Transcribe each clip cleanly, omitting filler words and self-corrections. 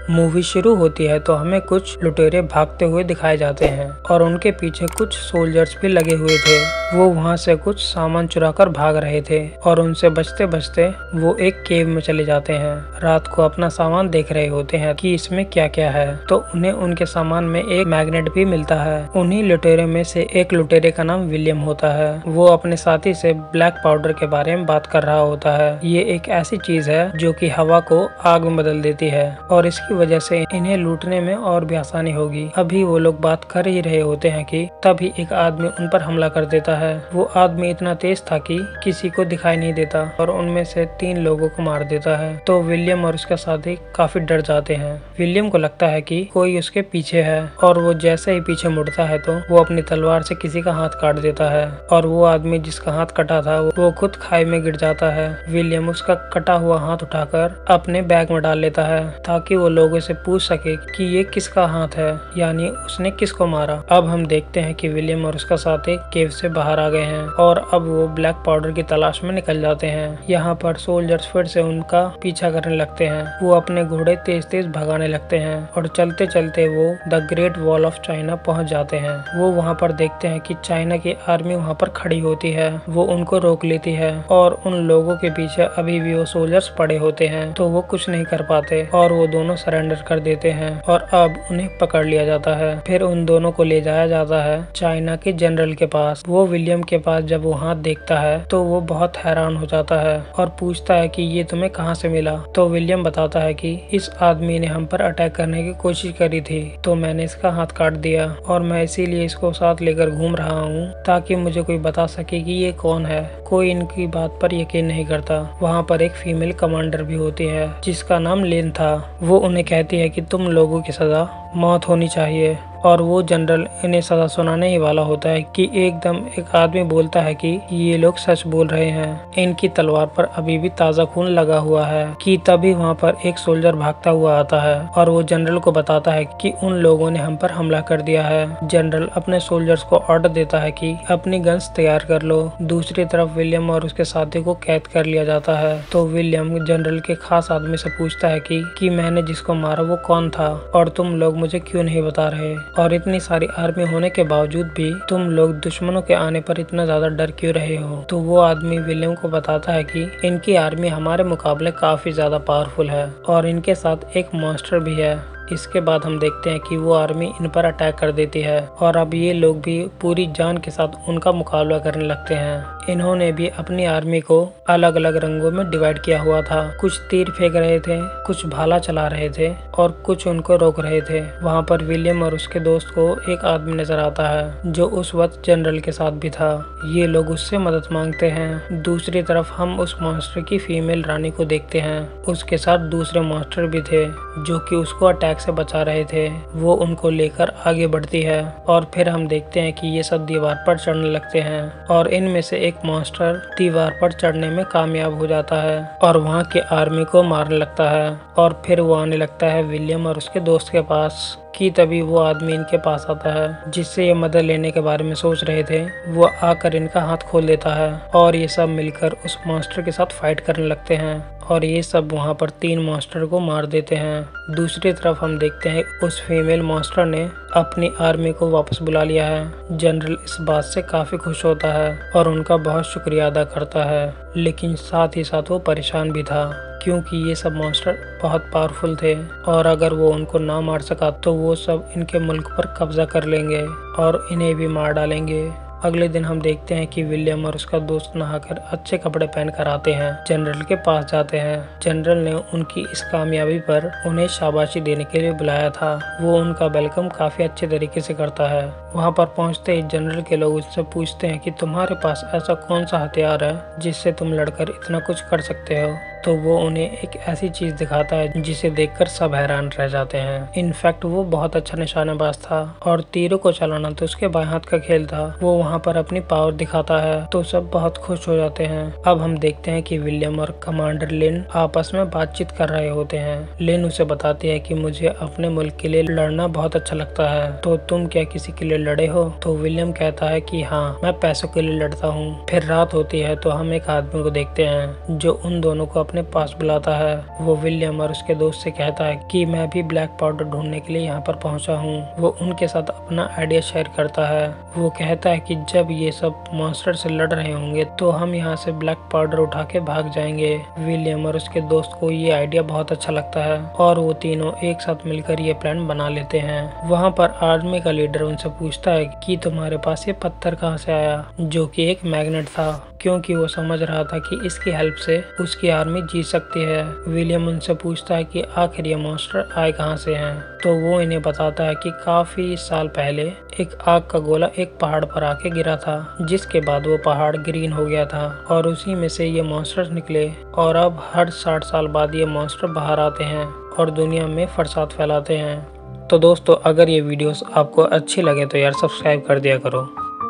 Movie शुरू होती है तो हमें कुछ लुटेरे भागते हुए दिखाए जाते हैं और उनके पीछे कुछ सोल्जर्स भी लगे हुए थे। वो वहाँ से कुछ सामान चुराकर भाग रहे थे और उनसे बचते बचते वो एक केव में चले जाते हैं। रात को अपना सामान देख रहे होते हैं कि इसमें क्या क्या है, तो उन्हें उनके सामान में एक मैग्नेट भी मिलता है। उन्हीं लुटेरे में से एक लुटेरे का नाम विलियम होता है। वो अपने साथी से ब्लैक पाउडर के बारे में बात कर रहा होता है। ये एक ऐसी चीज है जो कि हवा को आग में बदल देती है और इसकी वजह से इन्हें लूटने में और भी आसानी होगी। अभी वो लोग बात कर ही रहे होते हैं कि तभी एक आदमी उन पर हमला कर देता है। वो आदमी इतना तेज था कि किसी को दिखाई नहीं देता और उनमें से 3 लोगों को मार देता है। तो विलियम और उसका साथी काफी डर जाते हैं। विलियम को लगता है कि कोई उसके पीछे है और वो जैसे ही पीछे मुड़ता है तो वो अपनी तलवार से किसी का हाथ काट देता है और वो आदमी जिसका हाथ कटा था वो खुद खाई में गिर जाता है। विलियम उसका कटा हुआ हाथ उठाकर अपने बैग में डाल लेता है ताकि वो लोगों से पूछ सके कि ये किसका हाथ है, यानी उसने किसको मारा। अब हम देखते हैं कि विलियम और उसका साथी केव से बाहर आ गए हैं और अब वो ब्लैक पाउडर की तलाश में निकल जाते हैं। यहाँ पर सोल्जर्स फिर से उनका पीछा करने लगते हैं। वो अपने घोड़े तेज तेज भगाने लगते हैं और चलते चलते वो the great wall of China पहुँच जाते हैं। वो वहाँ पर देखते हैं कि चाइना की आर्मी वहाँ पर खड़ी होती है। वो उनको रोक लेती है और उन लोगों के पीछे अभी भी वो सोल्जर्स पड़े होते हैं, तो वो कुछ नहीं कर पाते और वो दोनों सरेंडर कर देते हैं और अब उन्हें पकड़ लिया जाता है। फिर उन दोनों को ले जाया जाता है चाइना के जनरल के पास। वो विलियम के पास जब वो हाथ देखता है तो वो बहुत हैरान हो जाता है और पूछता है कि ये तुम्हें कहाँ से मिला। तो विलियम बताता है कि इस आदमी ने हम पर अटैक करने की कोशिश करी थी तो मैंने इसका हाथ काट दिया और मैं इसीलिए इसको साथ लेकर घूम रहा हूँ ताकि मुझे कोई बता सके कि ये कौन है। कोई इनकी बात पर यकीन नहीं करता। वहाँ पर एक फीमेल कमांडर भी होती है जिसका नाम लेन था। वो उन्हें कहती है कि तुम लोगों की सजा मौत होनी चाहिए और वो जनरल इन्हें सजा सुनाने ही वाला होता है कि एकदम एक आदमी बोलता है कि ये लोग सच बोल रहे हैं, इनकी तलवार पर अभी भी ताज़ा खून लगा हुआ है। कि तभी वहाँ पर एक सोल्जर भागता हुआ आता है और वो जनरल को बताता है कि उन लोगों ने हम पर हमला कर दिया है। जनरल अपने सोल्जर्स को ऑर्डर देता है कि अपनी गन्स तैयार कर लो। दूसरी तरफ विलियम और उसके साथी को कैद कर लिया जाता है। तो विलियम जनरल के खास आदमी से पूछता है कि मैंने जिसको मारा वो कौन था और तुम लोग मुझे क्यों नहीं बता रहे, और इतनी सारी आर्मी होने के बावजूद भी तुम लोग दुश्मनों के आने पर इतना ज्यादा डर क्यों रहे हो। तो वो आदमी विलियम को बताता है कि इनकी आर्मी हमारे मुकाबले काफी ज्यादा पावरफुल है और इनके साथ एक मॉन्स्टर भी है। इसके बाद हम देखते हैं कि वो आर्मी इन पर अटैक कर देती है और अब ये लोग भी पूरी जान के साथ उनका मुकाबला करने लगते हैं। इन्होंने भी अपनी आर्मी को अलग अलग रंगों में डिवाइड किया हुआ था। कुछ तीर फेंक रहे थे, कुछ भाला चला रहे थे और कुछ उनको रोक रहे थे। वहाँ पर विलियम और उसके दोस्त को एक आदमी नजर आता है जो उस वक्त जनरल के साथ भी था। ये लोग उससे मदद मांगते हैं। दूसरी तरफ हम उस मॉन्स्टर की फीमेल रानी को देखते हैं। उसके साथ दूसरे मॉन्स्टर भी थे जो कि उसको अटैक से बचा रहे थे। वो उनको लेकर आगे बढ़ती है और फिर हम देखते हैं कि ये सब दीवार पर चढ़ने लगते हैं और इनमें से एक मॉन्स्टर दीवार पर चढ़ने में कामयाब हो जाता है और वहाँ की आर्मी को मारने लगता है। और फिर वो आने लगता है विलियम और उसके दोस्त के पास। कि तभी वो आदमी इनके पास आता है जिससे ये मदद लेने के बारे में सोच रहे थे। वो आकर इनका हाथ खोल देता है और ये सब मिलकर उस मॉन्स्टर के साथ फाइट करने लगते हैं और ये सब वहाँ पर 3 मॉन्स्टर को मार देते हैं। दूसरी तरफ हम देखते हैं उस फीमेल मॉन्स्टर ने अपनी आर्मी को वापस बुला लिया है। जनरल इस बात से काफी खुश होता है और उनका बहुत शुक्रिया अदा करता है, लेकिन साथ ही साथ वो परेशान भी था क्योंकि ये सब मॉन्स्टर बहुत पावरफुल थे और अगर वो उनको ना मार सका तो वो सब इनके मुल्क पर कब्जा कर लेंगे और इन्हें भी मार डालेंगे। अगले दिन हम देखते हैं कि विलियम और उसका दोस्त नहाकर अच्छे कपड़े पहनकर आते हैं, जनरल के पास जाते हैं। जनरल ने उनकी इस कामयाबी पर उन्हें शाबाशी देने के लिए बुलाया था। वो उनका वेलकम काफी अच्छे तरीके से करता है। वहाँ पर पहुँचते ही जनरल के लोग उससे पूछते हैं कि तुम्हारे पास ऐसा कौन सा हथियार है जिससे तुम लड़कर इतना कुछ कर सकते हो। तो वो उन्हें एक ऐसी चीज दिखाता है जिसे देखकर सब हैरान रह जाते हैं। इनफैक्ट वो बहुत अच्छा निशानेबाज था और तीरों को चलाना तो उसके बाएं हाथ का खेल था। वो वहाँ पर अपनी पावर दिखाता है तो सब बहुत खुश हो जाते हैं। अब हम देखते हैं कि विलियम और कमांडर लिन आपस में बातचीत कर रहे होते हैं। लिन उसे बताती है कि मुझे अपने मुल्क के लिए लड़ना बहुत अच्छा लगता है, तो तुम क्या किसी के लिए लड़े हो। तो विलियम कहता है कि हाँ, मैं पैसों के लिए लड़ता हूँ। फिर रात होती है तो हम एक आदमी को देखते हैं जो उन दोनों को अपने पास बुलाता है। वो विलियम और उसके दोस्त से कहता है कि मैं भी ब्लैक पाउडर ढूंढने के लिए यहाँ पर पहुँचा हूँ। वो उनके साथ अपना आइडिया शेयर करता है। वो कहता है कि जब ये सब मॉन्स्टर से लड़ रहे होंगे तो हम यहाँ से ब्लैक पाउडर उठा के भाग जाएंगे। विलियम और उसके दोस्त को ये आइडिया बहुत अच्छा लगता है और वो तीनों एक साथ मिलकर ये प्लान बना लेते हैं। वहाँ पर आर्मी का लीडर उनसे पूछता है कि तुम्हारे पास ये पत्थर कहाँ से आया, जो कि एक मैग्नेट था, क्योंकि वो समझ रहा था कि इसकी हेल्प से उसकी आर्मी जीत सकती है। विलियम उनसे पूछता है कि आखिर ये मॉन्स्टर आए कहाँ से हैं, तो वो इन्हें बताता है कि काफी साल पहले एक आग का गोला एक पहाड़ पर आके गिरा था, जिसके बाद वो पहाड़ ग्रीन हो गया था और उसी में से ये मॉन्स्टर्स निकले और अब हर 60 साल बाद ये मॉन्स्टर बाहर आते हैं और दुनिया में फसाद फैलाते हैं। तो दोस्तों, अगर ये वीडियोस आपको अच्छी लगे तो यार सब्सक्राइब कर दिया करो,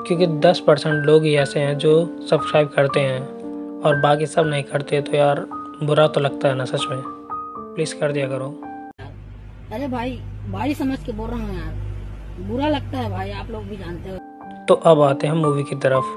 क्योंकि 10% लोग ही ऐसे हैं जो सब्सक्राइब करते हैं और बाकी सब नहीं करते, तो यार बुरा तो लगता है ना सच में। प्लीज़ कर दिया करो। अरे भाई समझ के बोल रहा हूँ यार, बुरा लगता है भाई, आप लोग भी जानते हो। तो अब आते हैं मूवी की तरफ।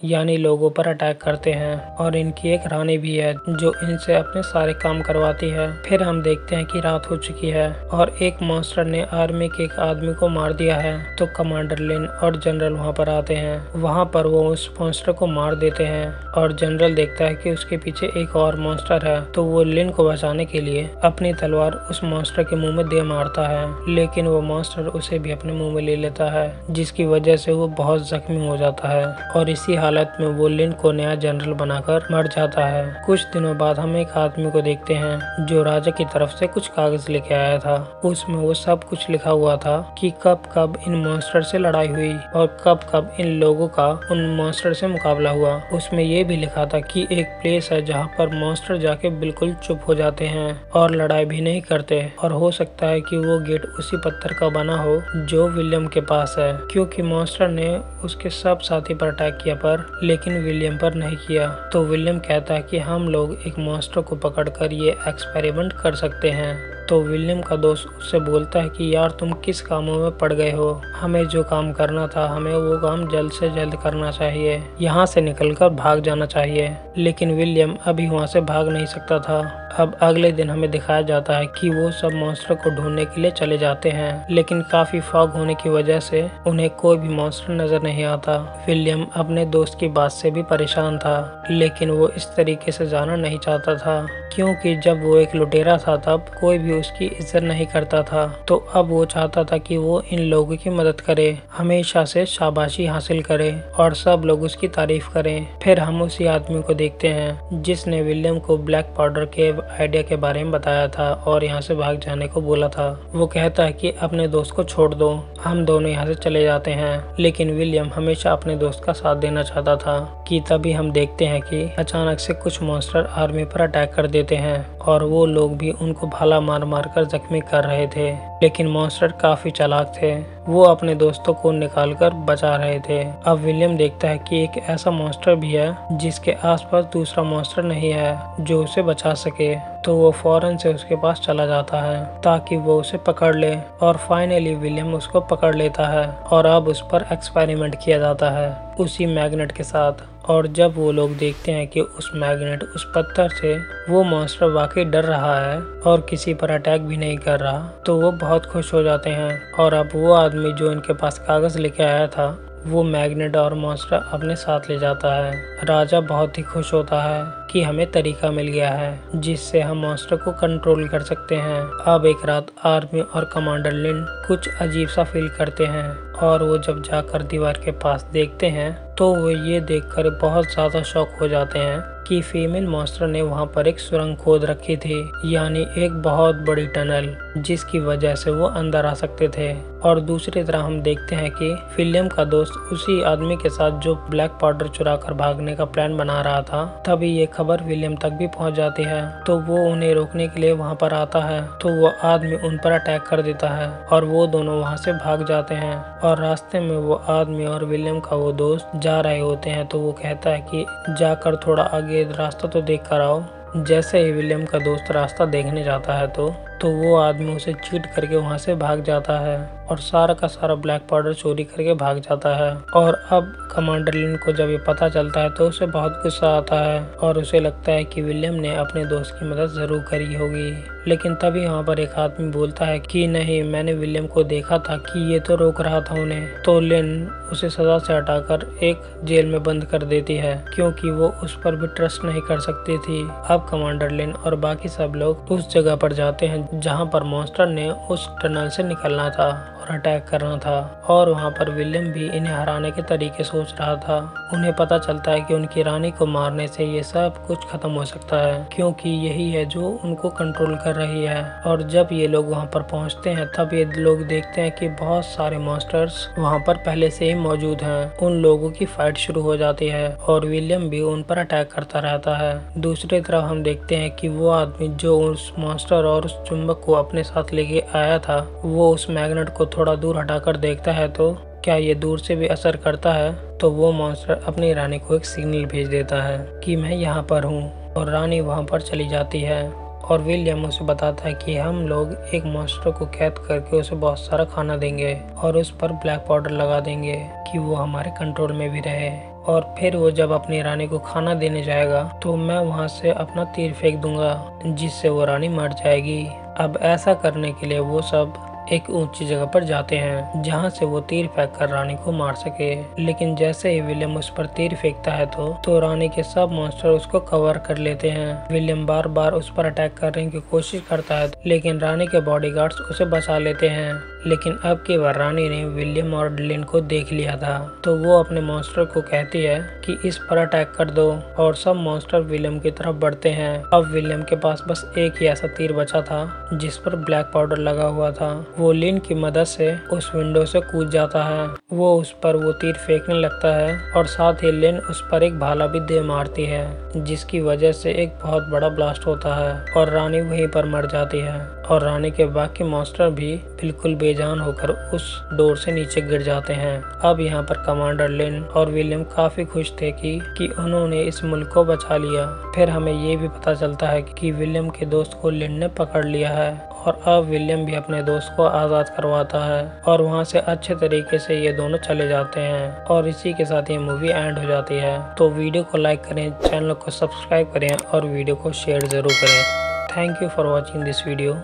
यानी लोगों पर अटैक करते हैं और इनकी एक रानी भी है जो इनसे अपने सारे काम करवाती है। फिर हम देखते हैं कि रात हो चुकी है और एक मॉन्स्टर ने आर्मी के एक आदमी को मार दिया है। तो कमांडर लिन और जनरल वहां पर आते हैं। वहां पर वो उस मॉन्स्टर को मार देते हैं और जनरल देखता है कि उसके पीछे एक और मॉन्स्टर है। तो वो लिन को बचाने के लिए अपनी तलवार उस मॉन्स्टर के मुंह में दे मारता है, लेकिन वो मॉन्स्टर उसे भी अपने मुंह में ले लेता है, जिसकी वजह से वो बहुत जख्मी हो जाता है और इसी हालत में वो लिन को नया जनरल बनाकर मर जाता है। कुछ दिनों बाद हम एक आदमी को देखते हैं जो राजा की तरफ से कुछ कागज लेके आया था। उसमें वो सब कुछ लिखा हुआ था कि कब कब इन मॉन्स्टर से लड़ाई हुई और कब कब इन लोगों का उन मॉन्स्टर से मुकाबला हुआ। उसमें ये भी लिखा था कि एक प्लेस है जहाँ पर मॉन्स्टर जाके बिल्कुल चुप हो जाते हैं और लड़ाई भी नहीं करते, और हो सकता है कि वो गेट उसी पत्थर का बना हो जो विलियम के पास है, क्योंकि मॉन्स्टर ने उसके सब साथी पर अटैक किया पर लेकिन विलियम पर नहीं किया। तो विलियम कहता है कि हम लोग एक मॉन्स्टर को पकड़कर ये एक्सपेरिमेंट कर सकते हैं। तो विलियम का दोस्त उससे बोलता है कि यार तुम किस कामों में पड़ गए हो, हमें जो काम करना था हमें वो काम जल्द से जल्द करना चाहिए, यहाँ से निकलकर भाग जाना चाहिए। लेकिन विलियम अभी वहाँ से भाग नहीं सकता था। अब अगले दिन हमें दिखाया जाता है कि वो सब मॉन्स्टर को ढूंढने के लिए चले जाते हैं, लेकिन काफी फॉग होने की वजह से उन्हें कोई भी मॉन्स्टर नजर नहीं आता। विलियम अपने दोस्त की बात से भी परेशान था, लेकिन वो इस तरीके से जाना नहीं चाहता था, क्योंकि जब वो एक लुटेरा था तब कोई भी उसकी इज्जत नहीं करता था। तो अब वो चाहता था कि वो इन लोगों की मदद करे, हमेशा से शाबाशी हासिल करे और सब लोग उसकी तारीफ करें। फिर हम उसी आदमी को देखते हैं जिसने विलियम को ब्लैक पाउडर के आइडिया के बारे में बताया था और यहाँ से भाग जाने को बोला था। वो कहता है कि अपने दोस्त को छोड़ दो, हम दोनों यहाँ से चले जाते हैं। लेकिन विलियम हमेशा अपने दोस्त का साथ देना चाहता था कि तभी हम देखते हैं कि अचानक से कुछ मॉन्स्टर आर्मी पर अटैक कर देते हैं और वो लोग भी उनको भाला मार मार कर जख्मी कर रहे थे। लेकिन मॉन्स्टर काफी चालाक थे, वो अपने दोस्तों को निकालकर बचा रहे थे। अब विलियम देखता है कि एक ऐसा मॉन्स्टर भी है जिसके आसपास दूसरा मॉन्स्टर नहीं है जो उसे बचा सके। तो वो फौरन से उसके पास चला जाता है ताकि वो उसे पकड़ ले और फाइनली विलियम उसको पकड़ लेता है और अब उस पर एक्सपेरिमेंट किया जाता है उसी मैग्नेट के साथ। और जब वो लोग देखते हैं कि उस मैग्नेट उस पत्थर से वो मॉन्स्टर वाकई डर रहा है और किसी पर अटैक भी नहीं कर रहा, तो वो बहुत खुश हो जाते हैं। और अब वो आदमी जो इनके पास कागज लेके आया था वो मैग्नेट और मॉन्स्टर अपने साथ ले जाता है। राजा बहुत ही खुश होता है कि हमें तरीका मिल गया है जिससे हम मॉन्स्टर को कंट्रोल कर सकते हैं। अब एक रात आर्मी और कमांडर लिन कुछ अजीब सा फील करते हैं और वो जब जाकर दीवार के पास देखते हैं तो वो ये देखकर बहुत ज्यादा शॉक हो जाते हैं कि फीमेल मॉन्स्टर ने वहाँ पर एक सुरंग खोद रखी थी, यानी एक बहुत बड़ी टनल, जिसकी वजह से वो अंदर आ सकते थे। और दूसरी तरह हम देखते हैं कि विलियम का दोस्त उसी आदमी के साथ जो ब्लैक पाउडर चुरा कर भागने का प्लान बना रहा था, तभी ये खबर विलियम तक भी पहुंच जाती है। तो वो उन्हें रोकने के लिए वहां पर आता है, तो वो आदमी उन पर अटैक कर देता है और वो दोनों वहां से भाग जाते हैं। और रास्ते में वो आदमी और विलियम का वो दोस्त जा रहे होते हैं, तो वो कहता है कि जाकर थोड़ा आगे रास्ता तो देख कर आओ। जैसे ही विलियम का दोस्त रास्ता देखने जाता है तो तो वो आदमी उसे चीट करके वहाँ से भाग जाता है और सारा का सारा ब्लैक पाउडर चोरी करके भाग जाता है। और अब कमांडर लिन को जब ये पता चलता है तो उसे बहुत गुस्सा आता है और उसे लगता है कि विलियम ने अपने दोस्त की मदद जरूर करी होगी। लेकिन तभी वहाँ पर एक आदमी बोलता है कि नहीं, मैंने विलियम को देखा था कि ये तो रोक रहा था उन्हें। तो लिन उसे सजा से हटाकर एक जेल में बंद कर देती है क्योंकि वो उस पर भी ट्रस्ट नहीं कर सकती थी। अब कमांडर लिन और बाकी सब लोग उस जगह पर जाते हैं जहाँ पर मॉन्स्टर ने उस टनल से निकलना था और अटैक करना था। और वहाँ पर विलियम भी इन्हें हराने के तरीके सोच रहा था। उन्हें पता चलता है कि उनकी रानी को मारने से ये सब कुछ खत्म हो सकता है क्योंकि यही है जो उनको कंट्रोल कर रही है। और जब ये लोग वहाँ पर पहुँचते हैं तब ये लोग देखते हैं कि बहुत सारे मॉन्स्टर्स वहाँ पर पहले से ही मौजूद हैं। उन लोगों की फाइट शुरू हो जाती है और विलियम भी उन पर अटैक करता रहता है। दूसरी तरफ हम देखते हैं कि वो आदमी जो उस मॉन्स्टर और उस चुंबक को अपने साथ लेके आया था, वो उस मैग्नेट को थोड़ा दूर हटाकर देखता है तो क्या ये दूर से भी असर करता है। तो वो मॉन्स्टर अपनी रानी को एक सिग्नल भेज देता है कि मैं यहाँ पर हूँ और रानी वहाँ पर चली जाती है। और विलियम उसे बताता है कि हम लोग एक मॉन्स्टर को कैद करके उसे बहुत सारा खाना देंगे और उस पर ब्लैक पाउडर लगा देंगे कि वो हमारे कंट्रोल में भी रहे। और फिर वो जब अपनी रानी को खाना देने जाएगा तो मैं वहाँ से अपना तीर फेंक दूंगा जिससे वो रानी मर जाएगी। अब ऐसा करने के लिए वो सब एक ऊंची जगह पर जाते हैं जहां से वो तीर फेंक कर रानी को मार सके। लेकिन जैसे ही विलियम उस पर तीर फेंकता है तो रानी के सब मॉन्स्टर उसको कवर कर लेते हैं। विलियम बार बार उस पर अटैक करने की कोशिश करता है लेकिन रानी के बॉडीगार्ड्स उसे बचा लेते हैं। लेकिन अब की बार रानी ने विलियम और लिन को देख लिया था तो वो अपने मॉन्स्टर को कहती है कि इस पर अटैक कर दो और सब मॉन्स्टर विलियम की तरफ बढ़ते हैं। अब विलियम के पास बस एक ही ऐसा तीर बचा था जिस पर ब्लैक पाउडर लगा हुआ था। वो लिन की मदद से उस विंडो से कूद जाता है। वो उस पर वो तीर फेंकने लगता है और साथ ही लिन उस पर एक भाला भी दे मारती है जिसकी वजह से एक बहुत बड़ा ब्लास्ट होता है और रानी वहीं पर मर जाती है। और रानी के बाकी मॉन्स्टर भी बिल्कुल बेजान होकर उस डोर से नीचे गिर जाते हैं। अब यहाँ पर कमांडर लिन और विलियम काफी खुश थे कि उन्होंने इस मुल्क को बचा लिया। फिर हमें ये भी पता चलता है कि विलियम के दोस्त को लिन ने पकड़ लिया है और अब विलियम भी अपने दोस्त को आज़ाद करवाता है और वहाँ से अच्छे तरीके से ये दोनों चले जाते हैं। और इसी के साथ ये मूवी एंड हो जाती है। तो वीडियो को लाइक करें, चैनल को सब्सक्राइब करें और वीडियो को शेयर ज़रूर करें। Thank you for watching this video.